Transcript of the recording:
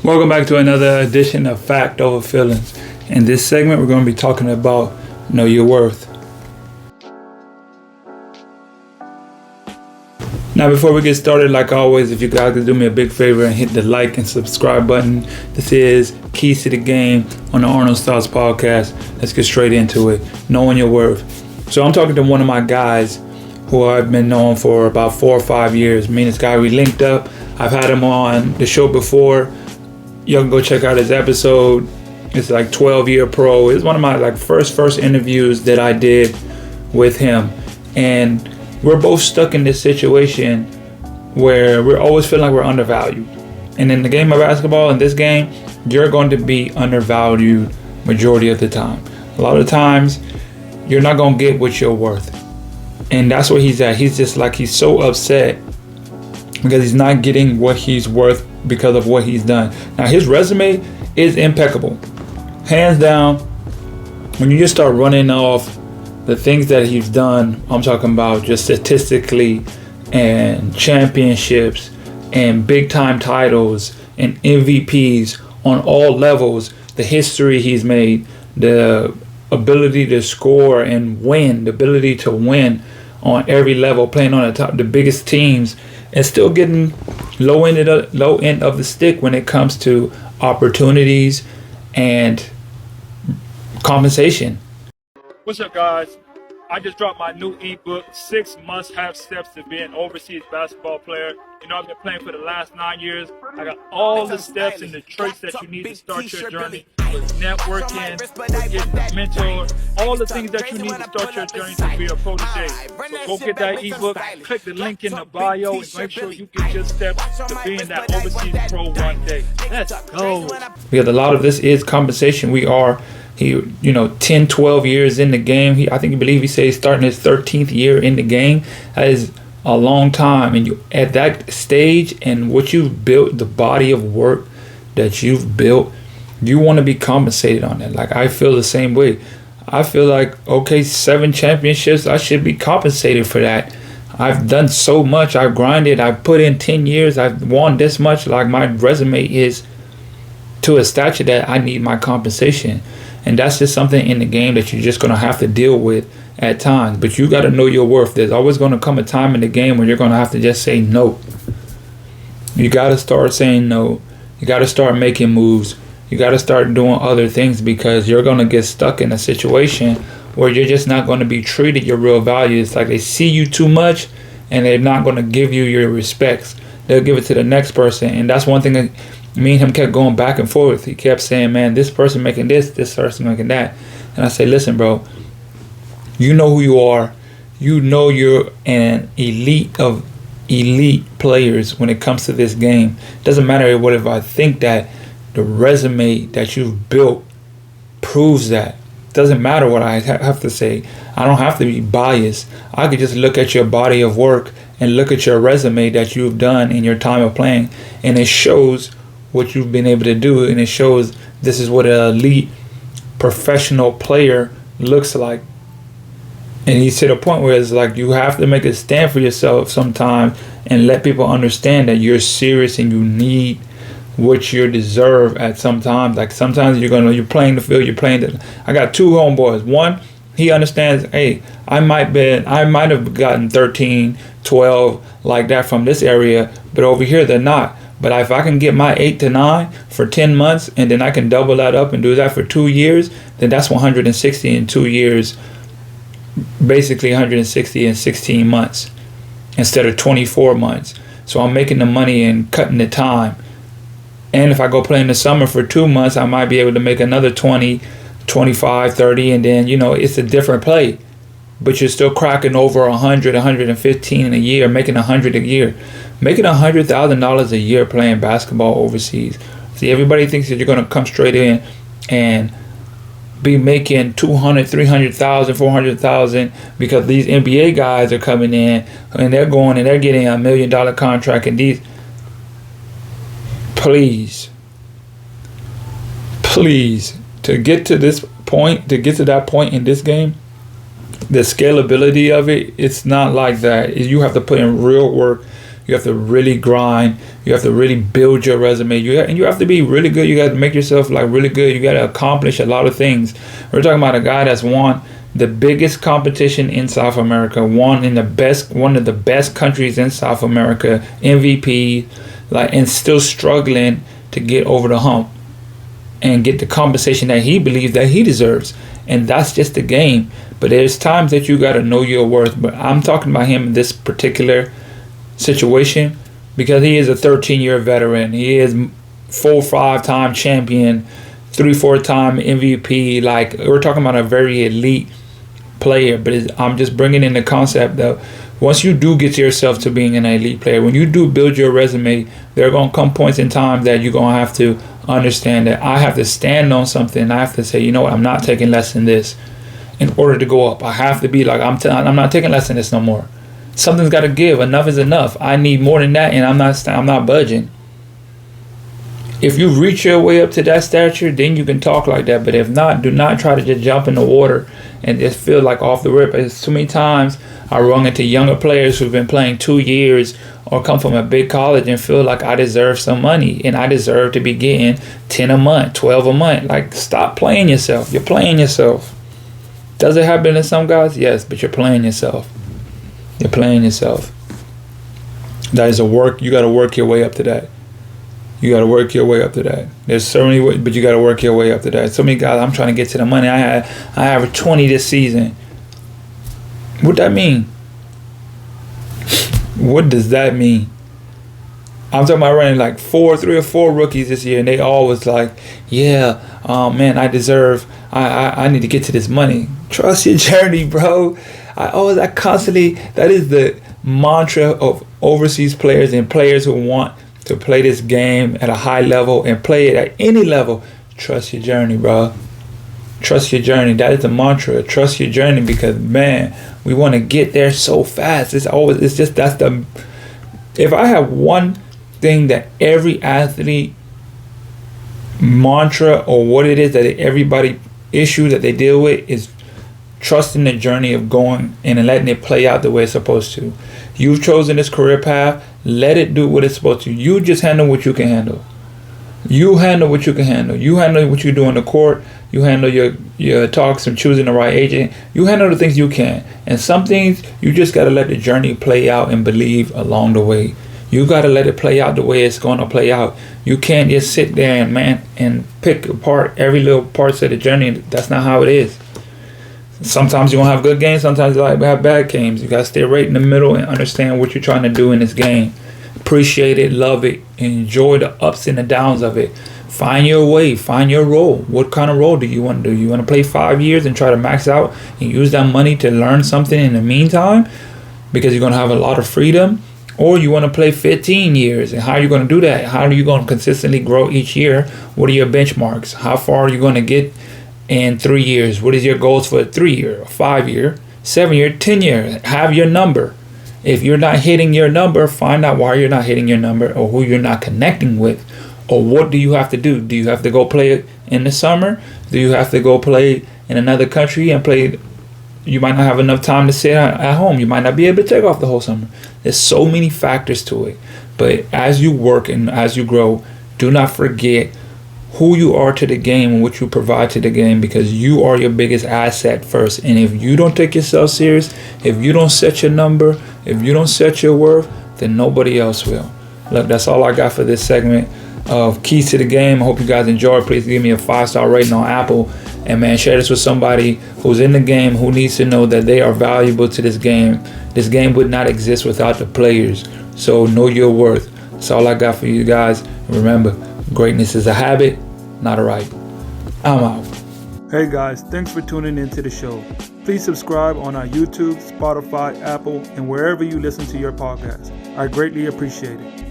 Welcome back to another edition of Fact Over Feelings. In this segment, we're going to be talking about Know Your Worth. Now, before we get started, like always, if you guys could do me a big favor and hit the like and subscribe button. This is Keys to the Game on the Arnoldsthoughts podcast. Let's get straight into it. Knowing your worth. So I'm talking to one of my guys who I've been knowing for about 4 or 5 years. Me and this guy, we linked up. I've had him on the show before. You can go check out his episode. It's like 12-year pro. It's one of my first interviews that I did with him. And we're both stuck in this situation where we're always feeling like we're undervalued. And in the game of basketball, in this game, you're going to be undervalued majority of the time. A lot of times, you're not going to get what you're worth. And that's where he's at. He's just like, he's so upset because he's not getting what he's worth because of what he's done. Now, his resume is impeccable. Hands down, when you just start running off the things that he's done, I'm talking about just statistically and championships and big time titles and MVPs on all levels, the history he's made, the ability to score and win, the ability to win on every level, playing on the biggest teams, and still getting low end of the stick when it comes to opportunities and compensation. What's up, guys? I just dropped my new ebook, 6 Must-Have Steps to Be an Overseas Basketball Player. You know, I've been playing for the last 9 years. I got all the steps and the traits that you need to start your journey with networking, with getting a mentor, all the things that you need to start your journey to be a pro today. So go get that ebook, click the link in the bio, and make sure you get your steps to being that overseas pro one day. Let's go. Because a lot of this is compensation. We are 10, 12 years in the game. He said he's starting his 13th year in the game. That is a long time. And you at that stage and what you've built, the body of work that you've built, you want to be compensated on that. Like, I feel the same way. I feel like, okay, 7 championships, I should be compensated for that. I've done so much. I've grinded. I've put in 10 years. I've won this much. Like, my resume is to a stature that I need my compensation. And that's just something in the game that you're just going to have to deal with at times. But you got to know your worth. There's always going to come a time in the game when you're going to have to just say no. You got to start saying no. You got to start making moves. You got to start doing other things, because you're going to get stuck in a situation where you're just not going to be treated your real value. It's like they see you too much and they're not going to give you your respects. They'll give it to the next person. And that's one thing that me and him kept going back and forth. He kept saying, man, this person making this person making that. And I say, listen, bro, you know who you are. You know you're an elite of elite players when it comes to this game. It doesn't matter what if I think that the resume that you've built proves that. It doesn't matter what I have to say. I don't have to be biased. I could just look at your body of work and look at your resume that you've done in your time of playing, and it shows what you've been able to do, and it shows this is what an elite professional player looks like. And he's to the point where it's like you have to make a stand for yourself sometimes and let people understand that you're serious and you need what you deserve at some times. Like, sometimes you're playing the field, I got 2 homeboys. One, he understands, hey, I might have gotten 13, 12 like that from this area, but over here they're not. But if I can get my 8 to 9 for 10 months, and then I can double that up and do that for 2 years, then that's 160 in 2 years, basically 160 in 16 months instead of 24 months. So I'm making the money and cutting the time. And if I go play in the summer for 2 months, I might be able to make another 20, 25, 30, and then, it's a different play. But you're still cracking over 100, 115 in a year, making 100 a year. Making $100,000 a year playing basketball overseas. See, everybody thinks that you're going to come straight in and be making 200, 300,000, 400,000 because these NBA guys are coming in and they're going and they're getting $1 million contract. And these, please, to get to that point in this game, the scalability of it, it's not like that. You have to put in real work. You have to really grind. You have to really build your resume. You have to be really good. You got to make yourself like really good. You got to accomplish a lot of things. We're talking about a guy that's won the biggest competition in South America, one of the best countries in South America, MVP, and still struggling to get over the hump and get the compensation that he believes that he deserves. And that's just the game. But there's times that you got to know your worth. But I'm talking about him in this particular situation because he is a 13-year veteran. He is 4-5-time champion, 3-4-time MVP. Like, we're talking about a very elite player. But I'm just bringing in the concept that once you do get yourself to being an elite player, when you do build your resume, there are going to come points in time that you're going to have to understand that I have to stand on something. I have to say, you know what, I'm not taking less than this in order to go up. I have to be like, I'm not taking less than this no more. Something's got to give. Enough is enough. I need more than that, and I'm not budging. If you reach your way up to that stature, then you can talk like that. But if not, do not try to just jump in the water and just feel like off the rip. It's too many times I run into younger players who've been playing 2 years or come from a big college and feel like I deserve some money and I deserve to be getting 10 a month, 12 a month. Like, stop playing yourself. You're playing yourself. Does it happen to some guys? Yes, but you're playing yourself. You're playing yourself. That is a work. You got to work your way up to that. You got to work your way up to that. There's so many ways, but you got to work your way up to that. So many guys, I'm trying to get to the money. I averaged 20 this season. What that mean? What does that mean? I'm talking about running like 3 or 4 rookies this year, and they all was like, yeah, man, I need to get to this money. Trust your journey, bro. That is the mantra of overseas players and players who want to play this game at a high level and play it at any level. Trust your journey, bro. Trust your journey. That is the mantra. Trust your journey, because man, we want to get there so fast. If I have one thing that every athlete mantra or what it is that everybody issue that they deal with is trusting the journey of going and letting it play out the way it's supposed to. You've chosen this career path. Let it do what it's supposed to. You just handle what you can handle. You handle what you can handle. You handle what you do in the court. You handle your talks and choosing the right agent. You handle the things you can. And some things you just got to let the journey play out and believe along the way. You got to let it play out the way it's going to play out. You can't just sit there and pick apart every little parts of the journey. That's not how it is. Sometimes you're going to have good games. Sometimes you have bad games. You got to stay right in the middle and understand what you're trying to do in this game. Appreciate it, love it, enjoy the ups and the downs of it. Find your way, find your role. What kind of role do you want to do? You want to play 5 years and try to max out and use that money to learn something in the meantime because you're going to have a lot of freedom? Or you want to play 15 years, and how are you going to do that? How are you going to consistently grow each year? What are your benchmarks? How far are you going to get in 3 years? What is your goals for a 3-year, 5-year, 7-year, 10-year? Have your number. If you're not hitting your number, find out why you're not hitting your number or who you're not connecting with. Or what do you have to do? Do you have to go play in the summer? Do you have to go play in another country and play? You might not have enough time to sit at home. You might not be able to take off the whole summer. There's so many factors to it. But as you work and as you grow, do not forget who you are to the game and what you provide to the game, because you are your biggest asset first. And if you don't take yourself serious, if you don't set your number, if you don't set your worth, then nobody else will. Look, that's all I got for this segment of Keys to the Game. I hope you guys enjoyed. Please give me a 5-star rating on Apple. And man, share this with somebody who's in the game, who needs to know that they are valuable to this game. This game would not exist without the players. So know your worth. That's all I got for you guys. Remember, greatness is a habit, not a right. I'm out. Hey guys, thanks for tuning into the show. Please subscribe on our YouTube, Spotify, Apple, and wherever you listen to your podcast. I greatly appreciate it.